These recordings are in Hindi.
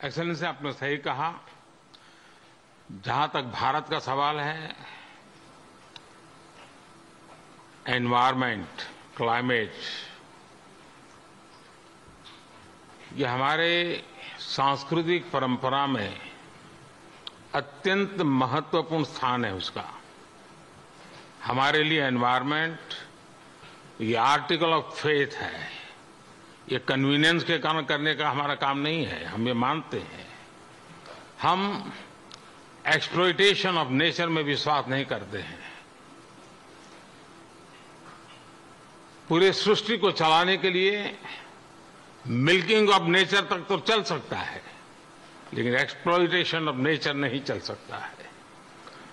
एक्सेलेंसी, आपने सही कहा। जहां तक भारत का सवाल है, एनवायरमेंट, क्लाइमेट, ये हमारे सांस्कृतिक परंपरा में अत्यंत महत्वपूर्ण स्थान है उसका। हमारे लिए एनवायरमेंट ये आर्टिकल ऑफ फेथ है। ये कन्वीनियंस के कारण करने का हमारा काम नहीं है, हम ये मानते हैं। हम एक्सप्लॉयटेशन ऑफ नेचर में विश्वास नहीं करते हैं। पूरे सृष्टि को चलाने के लिए मिल्किंग ऑफ नेचर तक तो चल सकता है, लेकिन एक्सप्लॉयटेशन ऑफ नेचर नहीं चल सकता है।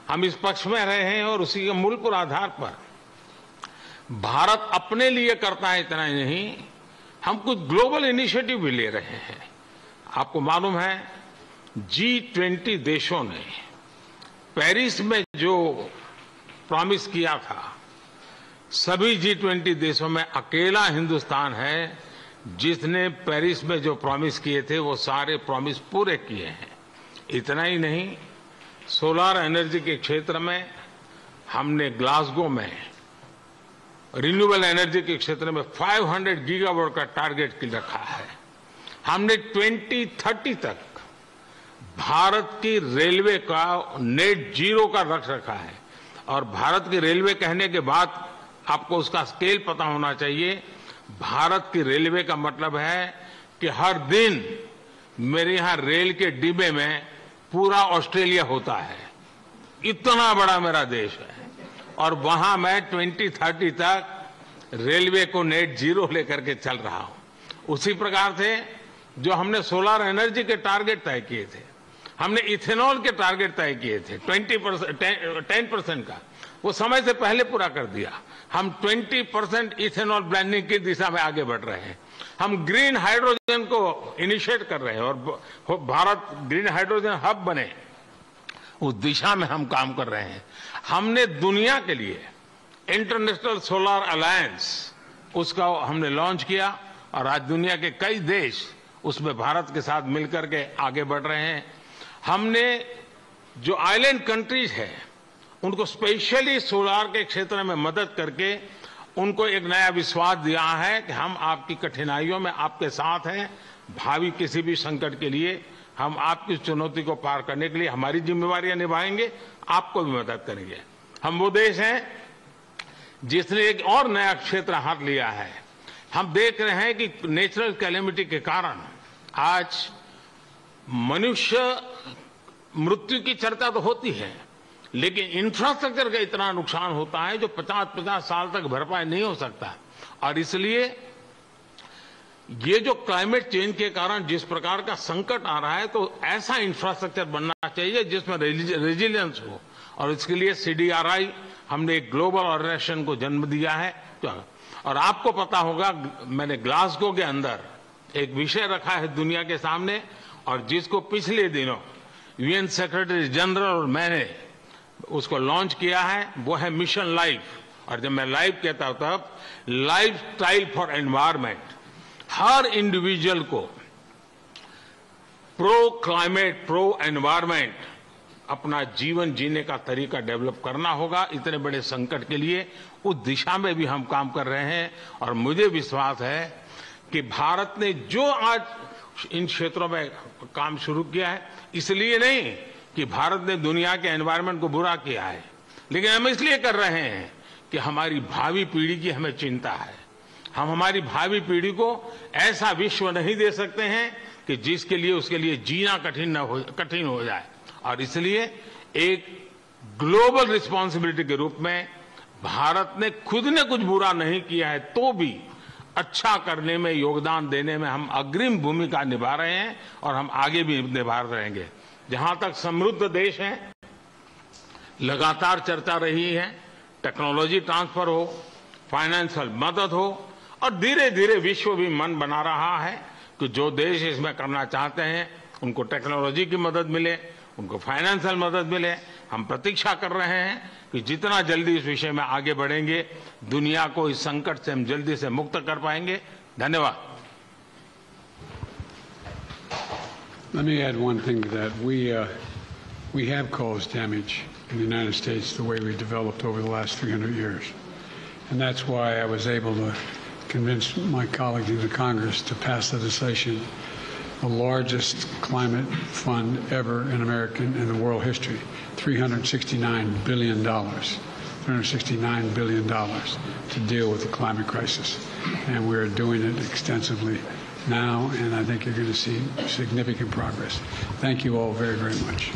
हम इस पक्ष में रहे हैं और उसी के मूलभूत आधार पर भारत अपने लिए करता है, इतना ही नहीं, हम कुछ ग्लोबल इनिशिएटिव भी ले रहे हैं। आपको मालूम है, G20 देशों ने पेरिस में जो प्रॉमिस किया था, सभी G20 देशों में अकेला हिंदुस्तान है जिसने पेरिस में जो प्रॉमिस किए थे वो सारे प्रॉमिस पूरे किए हैं। इतना ही नहीं, सोलर एनर्जी के क्षेत्र में हमने ग्लासगो में रिन्यूएबल एनर्जी के क्षेत्र में 500 गीगावाट का टारगेट रखा है। हमने 2030 तक भारत की रेलवे का नेट जीरो का रख रखा है। और भारत की रेलवे कहने के बाद आपको उसका स्केल पता होना चाहिए। भारत की रेलवे का मतलब है कि हर दिन मेरे यहां रेल के डिब्बे में पूरा ऑस्ट्रेलिया होता है। इतना बड़ा मेरा देश है और वहां मैं 2030 तक रेलवे को नेट जीरो लेकर के चल रहा हूं। उसी प्रकार से जो हमने सोलर एनर्जी के टारगेट तय किए थे, हमने इथेनॉल के टारगेट तय किए थे 10% का, वो समय से पहले पूरा कर दिया। हम 20% इथेनॉल ब्लेंडिंग की दिशा में आगे बढ़ रहे हैं। हम ग्रीन हाइड्रोजन को इनिशिएट कर रहे हैं और भारत ग्रीन हाइड्रोजन हब बने, उस दिशा में हम काम कर रहे हैं। हमने दुनिया के लिए इंटरनेशनल सोलर अलायंस उसका हमने लॉन्च किया और आज दुनिया के कई देश उसमें भारत के साथ मिलकर के आगे बढ़ रहे हैं। हमने जो आइलैंड कंट्रीज है उनको स्पेशली सोलार के क्षेत्र में मदद करके उनको एक नया विश्वास दिया है कि हम आपकी कठिनाइयों में आपके साथ हैं। भावी किसी भी संकट के लिए हम आपकी चुनौती को पार करने के लिए हमारी जिम्मेवारियां निभाएंगे, आपको भी मदद करेंगे। हम वो देश हैं जिसने एक और नया क्षेत्र हाथ लिया है। हम देख रहे हैं कि नेचुरल कैलेमिटी के कारण आज मनुष्य मृत्यु की चर्चा तो होती है, लेकिन इंफ्रास्ट्रक्चर का इतना नुकसान होता है जो 50-50 साल तक भरपाई नहीं हो सकता। और इसलिए ये जो क्लाइमेट चेंज के कारण जिस प्रकार का संकट आ रहा है, तो ऐसा इंफ्रास्ट्रक्चर बनना चाहिए जिसमें रेजिलियंस हो। और इसके लिए CDRI हमने एक ग्लोबल ऑर्गेनाइजेशन को जन्म दिया है। और आपको पता होगा, मैंने ग्लासगो के अंदर एक विषय रखा है दुनिया के सामने, और जिसको पिछले दिनों UN सेक्रेटरी जनरल और मैंने उसको लॉन्च किया है, वो है मिशन लाइफ। और जब मैं लाइफ कहता हूं तब life style for environment. Her individual को प्रो क्लाइमेट, प्रो एनवायरमेंट अपना जीवन जीने का तरीका डेवलप करना होगा। इतने बड़े संकट के लिए उस दिशा में भी हम काम कर रहे हैं। और मुझे विश्वास है कि भारत ने जो आज इन क्षेत्रों में काम शुरू किया है, इसलिए नहीं कि भारत ने दुनिया के एनवायरमेंट को बुरा किया है, लेकिन हम इसलिए कर रहे हैं कि हमारी भावी पीढ़ी की हमें चिंता है। हम हमारी भावी पीढ़ी को ऐसा विश्व नहीं दे सकते हैं कि जिसके लिए उसके लिए जीना कठिन हो जाए। और इसलिए एक ग्लोबल रिस्पॉन्सिबिलिटी के रूप में भारत ने खुद ने कुछ बुरा नहीं किया है तो भी अच्छा करने में, योगदान देने में हम अग्रिम भूमिका निभा रहे हैं और हम आगे भी निभा रहेंगे। जहां तक समृद्ध देश हैं, लगातार चर्चा रही है, टेक्नोलॉजी ट्रांसफर हो, फाइनेंशियल मदद हो, और धीरे धीरे विश्व भी मन बना रहा है कि जो देश इसमें करना चाहते हैं उनको टेक्नोलॉजी की मदद मिले, उनको फाइनेंशियल मदद मिले। हम प्रतीक्षा कर रहे हैं कि जितना जल्दी इस विषय में आगे बढ़ेंगे, दुनिया को इस संकट से हम जल्दी से मुक्त कर पाएंगे। धन्यवाद। Let me add one thing to that. We have caused damage in the United States the way we developed over the last 300 years. And that's why I was able to convince my colleagues in the Congress to pass legislation, the largest climate fund ever in American and the world history, $369 billion. $369 billion to deal with the climate crisis. And we're doing it extensively now, and I think you're going to see significant progress. Thank you all very, very much.